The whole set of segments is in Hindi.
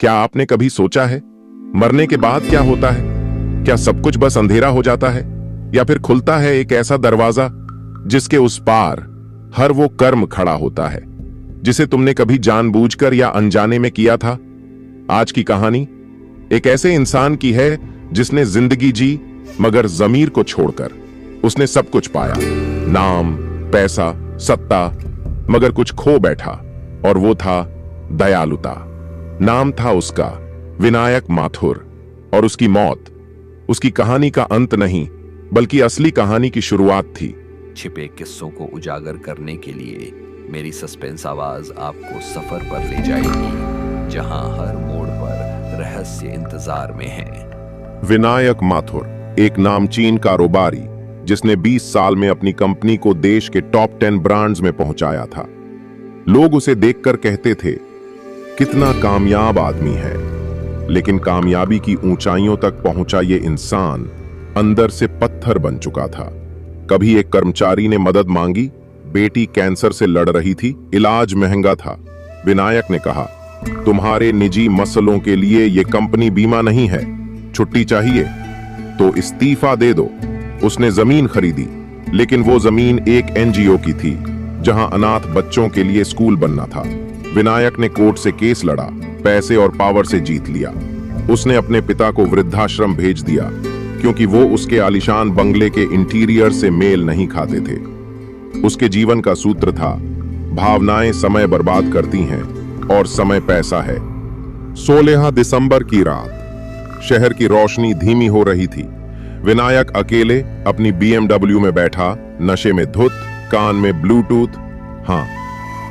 क्या आपने कभी सोचा है मरने के बाद क्या होता है? क्या सब कुछ बस अंधेरा हो जाता है या फिर खुलता है एक ऐसा दरवाजा जिसके उस पार हर वो कर्म खड़ा होता है जिसे तुमने कभी जानबूझकर या अनजाने में किया था? आज की कहानी एक ऐसे इंसान की है जिसने जिंदगी जी मगर जमीर को छोड़कर। उसने सब कुछ पाया, नाम, पैसा, सत्ता, मगर कुछ खो बैठा और वो था दयालुता। नाम था उसका विनायक माथुर और उसकी मौत उसकी कहानी का अंत नहीं बल्कि असली कहानी की शुरुआत थी। छिपे किस्सों को उजागर करने के लिए मेरी सस्पेंस आवाज आपको सफर पर ले जाएगी जहां हर मोड़ पर रहस्य इंतजार में है। विनायक माथुर एक नामचीन कारोबारी जिसने 20 साल में अपनी कंपनी को देश के टॉप 10 ब्रांड्स में पहुंचाया था। लोग उसे देखकर कहते थे कितना कामयाब आदमी है, लेकिन कामयाबी की ऊंचाइयों तक पहुंचा ये इंसान अंदर से पत्थर बन चुका था। कभी एक कर्मचारी ने मदद मांगी, बेटी कैंसर से लड़ रही थी, इलाज महंगा था। विनायक ने कहा, तुम्हारे निजी मसलों के लिए ये कंपनी बीमा नहीं है, छुट्टी चाहिए तो इस्तीफा दे दो। उसने जमीन खरीदी, लेकिन वो जमीन एक एनजीओ की थी जहां अनाथ बच्चों के लिए स्कूल बनना था। विनायक ने कोर्ट से केस लड़ा, पैसे और पावर से जीत लिया। उसने अपने पिता को वृद्धाश्रम भेज दिया क्योंकि वो उसके आलीशान बंगले के इंटीरियर से मेल नहीं खाते थे। उसके जीवन का सूत्र था, भावनाएं समय बर्बाद करती हैं और समय पैसा है। 16 दिसंबर की रात शहर की रोशनी धीमी हो रही थी। विनायक अकेले अपनी BMW में बैठा, नशे में धुत, कान में ब्लूटूथ। हाँ,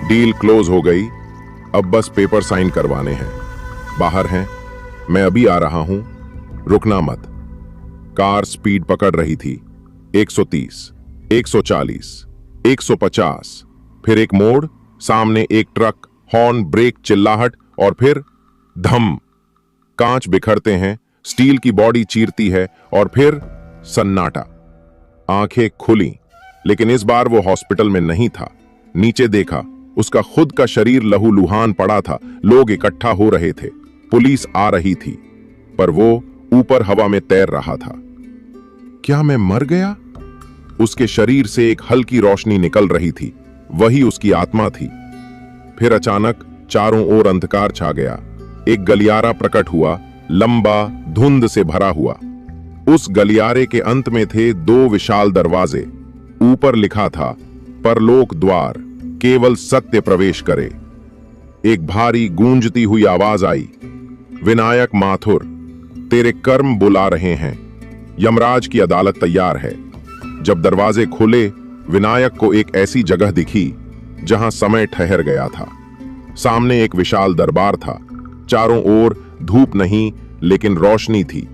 डील क्लोज हो गई, अब बस पेपर साइन करवाने हैं। बाहर हैं, मैं अभी आ रहा हूं, रुकना मत। कार स्पीड पकड़ रही थी, 130, 140, 150, फिर एक मोड़, सामने एक ट्रक, हॉर्न, ब्रेक, चिल्लाहट और फिर धम। कांच बिखरते हैं, स्टील की बॉडी चीरती है और फिर सन्नाटा। आंखें खुली, लेकिन इस बार वो हॉस्पिटल में नहीं था। नीचे देखा, उसका खुद का शरीर लहूलुहान पड़ा था। लोग इकट्ठा हो रहे थे, पुलिस आ रही थी, पर वो ऊपर हवा में तैर रहा था। क्या मैं मर गया? उसके शरीर से एक हल्की रोशनी निकल रही थी, वही उसकी आत्मा थी। फिर अचानक चारों ओर अंधकार छा गया। एक गलियारा प्रकट हुआ, लंबा, धुंध से भरा हुआ। उस गलियारे के अंत में थे 2 विशाल दरवाजे। ऊपर लिखा था, परलोक द्वार, केवल सत्य प्रवेश करे। एक भारी गूंजती हुई आवाज आई, विनायक माथुर, तेरे कर्म बुला रहे हैं, यमराज की अदालत तैयार है। जब दरवाजे खुले, विनायक को एक ऐसी जगह दिखी जहां समय ठहर गया था। सामने एक विशाल दरबार था, चारों ओर धूप नहीं लेकिन रोशनी थी।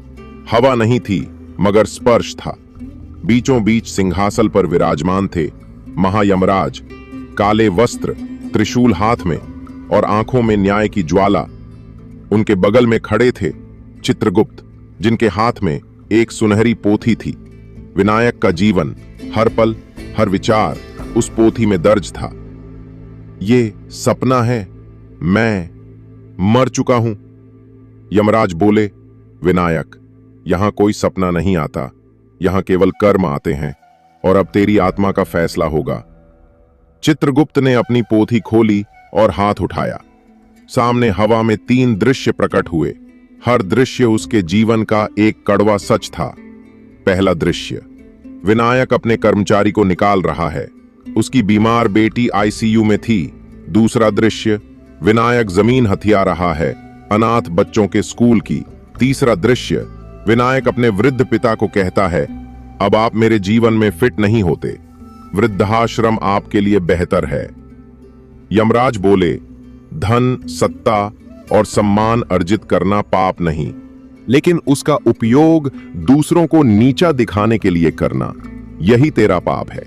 हवा नहीं थी मगर स्पर्श था। बीचों बीच सिंहासन पर विराजमान थे महायमराज, काले वस्त्र, त्रिशूल हाथ में और आंखों में न्याय की ज्वाला। उनके बगल में खड़े थे चित्रगुप्त, जिनके हाथ में एक सुनहरी पोथी थी। विनायक का जीवन, हर पल, हर विचार उस पोथी में दर्ज था। ये सपना है, मैं मर चुका हूं। यमराज बोले, विनायक, यहां कोई सपना नहीं आता, यहां केवल कर्म आते हैं और अब तेरी आत्मा का फैसला होगा। चित्रगुप्त ने अपनी पोथी खोली और हाथ उठाया। सामने हवा में 3 दृश्य प्रकट हुए। हर दृश्य उसके जीवन का एक कड़वा सच था। पहला दृश्य, विनायक अपने कर्मचारी को निकाल रहा है, उसकी बीमार बेटी ICU में थी। दूसरा दृश्य, विनायक जमीन हथिया रहा है, अनाथ बच्चों के स्कूल की। तीसरा दृश्य, विनायक अपने वृद्ध पिता को कहता है, अब आप मेरे जीवन में फिट नहीं होते, वृद्धाश्रम आपके लिए बेहतर है। यमराज बोले, धन, सत्ता और सम्मान अर्जित करना पाप नहीं, लेकिन उसका उपयोग दूसरों को नीचा दिखाने के लिए करना, यही तेरा पाप है।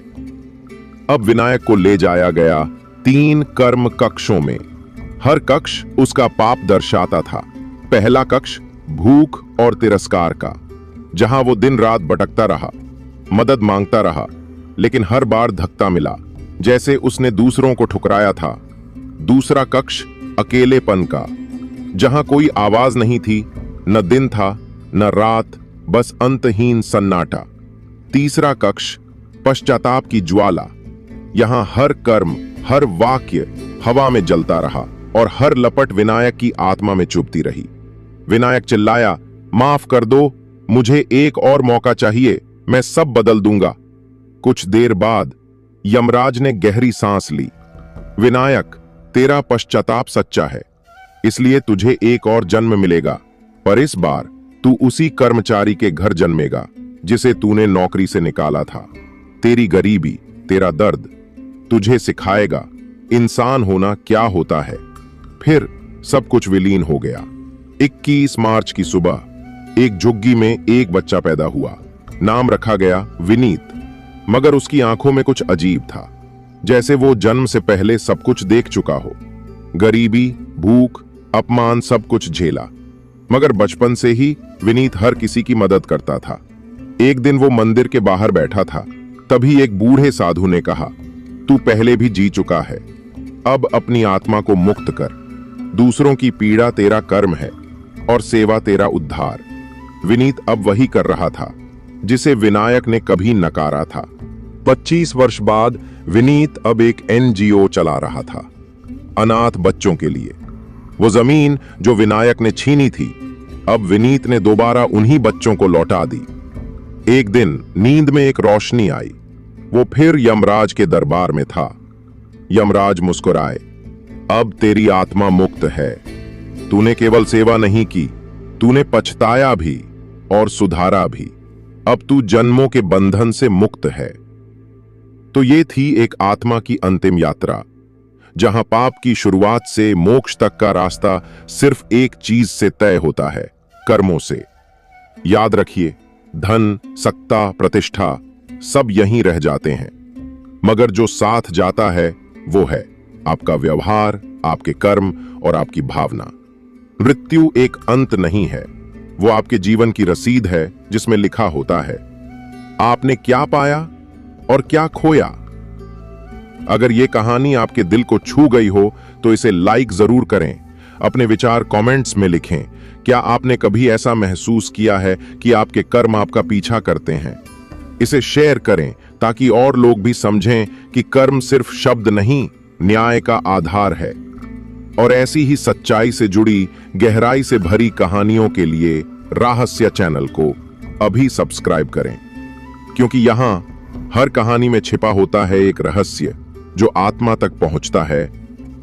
अब विनायक को ले जाया गया 3 कर्म कक्षों में। हर कक्ष उसका पाप दर्शाता था। पहला कक्ष भूख और तिरस्कार का, जहां वो दिन रात भटकता रहा, मदद मांगता रहा, लेकिन हर बार धक्का मिला, जैसे उसने दूसरों को ठुकराया था। दूसरा कक्ष अकेलेपन का, जहां कोई आवाज नहीं थी, न दिन था न रात, बस अंतहीन सन्नाटा। तीसरा कक्ष, पश्चाताप की ज्वाला। यहां हर कर्म, हर वाक्य हवा में जलता रहा और हर लपट विनायक की आत्मा में चुभती रही। विनायक चिल्लाया, माफ कर दो, मुझे एक और मौका चाहिए, मैं सब बदल दूंगा। कुछ देर बाद यमराज ने गहरी सांस ली। विनायक, तेरा पश्चाताप सच्चा है, इसलिए तुझे एक और जन्म मिलेगा, पर इस बार तू उसी कर्मचारी के घर जन्मेगा जिसे तूने नौकरी से निकाला था। तेरी गरीबी, तेरा दर्द तुझे सिखाएगा इंसान होना क्या होता है। फिर सब कुछ विलीन हो गया। 21 मार्च की सुबह एक झुग्गी में एक बच्चा पैदा हुआ। नाम रखा गया विनीत, मगर उसकी आंखों में कुछ अजीब था, जैसे वो जन्म से पहले सब कुछ देख चुका हो। गरीबी, भूख, अपमान सब कुछ झेला, मगर बचपन से ही विनीत हर किसी की मदद करता था। एक दिन वो मंदिर के बाहर बैठा था, तभी एक बूढ़े साधु ने कहा, तू पहले भी जी चुका है, अब अपनी आत्मा को मुक्त कर। दूसरों की पीड़ा तेरा कर्म है और सेवा तेरा उद्धार। विनीत अब वही कर रहा था जिसे विनायक ने कभी नकारा था। 25 वर्ष बाद विनीत अब एक NGO चला रहा था, अनाथ बच्चों के लिए। वो जमीन जो विनायक ने छीनी थी, अब विनीत ने दोबारा उन्हीं बच्चों को लौटा दी। एक दिन नींद में एक रोशनी आई। वो फिर यमराज के दरबार में था। यमराज मुस्कुराए, अब तेरी आत्मा मुक्त है। तूने केवल सेवा नहीं की, तूने पछताया भी और सुधारा भी। अब तू जन्मों के बंधन से मुक्त है। तो ये थी एक आत्मा की अंतिम यात्रा, जहां पाप की शुरुआत से मोक्ष तक का रास्ता सिर्फ एक चीज से तय होता है, कर्मों से। याद रखिए, धन, सत्ता, प्रतिष्ठा सब यहीं रह जाते हैं, मगर जो साथ जाता है वो है आपका व्यवहार, आपके कर्म और आपकी भावना। मृत्यु एक अंत नहीं है, वो आपके जीवन की रसीद है जिसमें लिखा होता है आपने क्या पाया और क्या खोया। अगर ये कहानी आपके दिल को छू गई हो तो इसे लाइक जरूर करें। अपने विचार कमेंट्स में लिखें। क्या आपने कभी ऐसा महसूस किया है कि आपके कर्म आपका पीछा करते हैं? इसे शेयर करें ताकि और लोग भी समझें कि कर्म सिर्फ शब्द नहीं, न्याय का आधार है। और ऐसी ही सच्चाई से जुड़ी, गहराई से भरी कहानियों के लिए रहस्य चैनल को अभी सब्सक्राइब करें, क्योंकि यहां हर कहानी में छिपा होता है एक रहस्य जो आत्मा तक पहुंचता है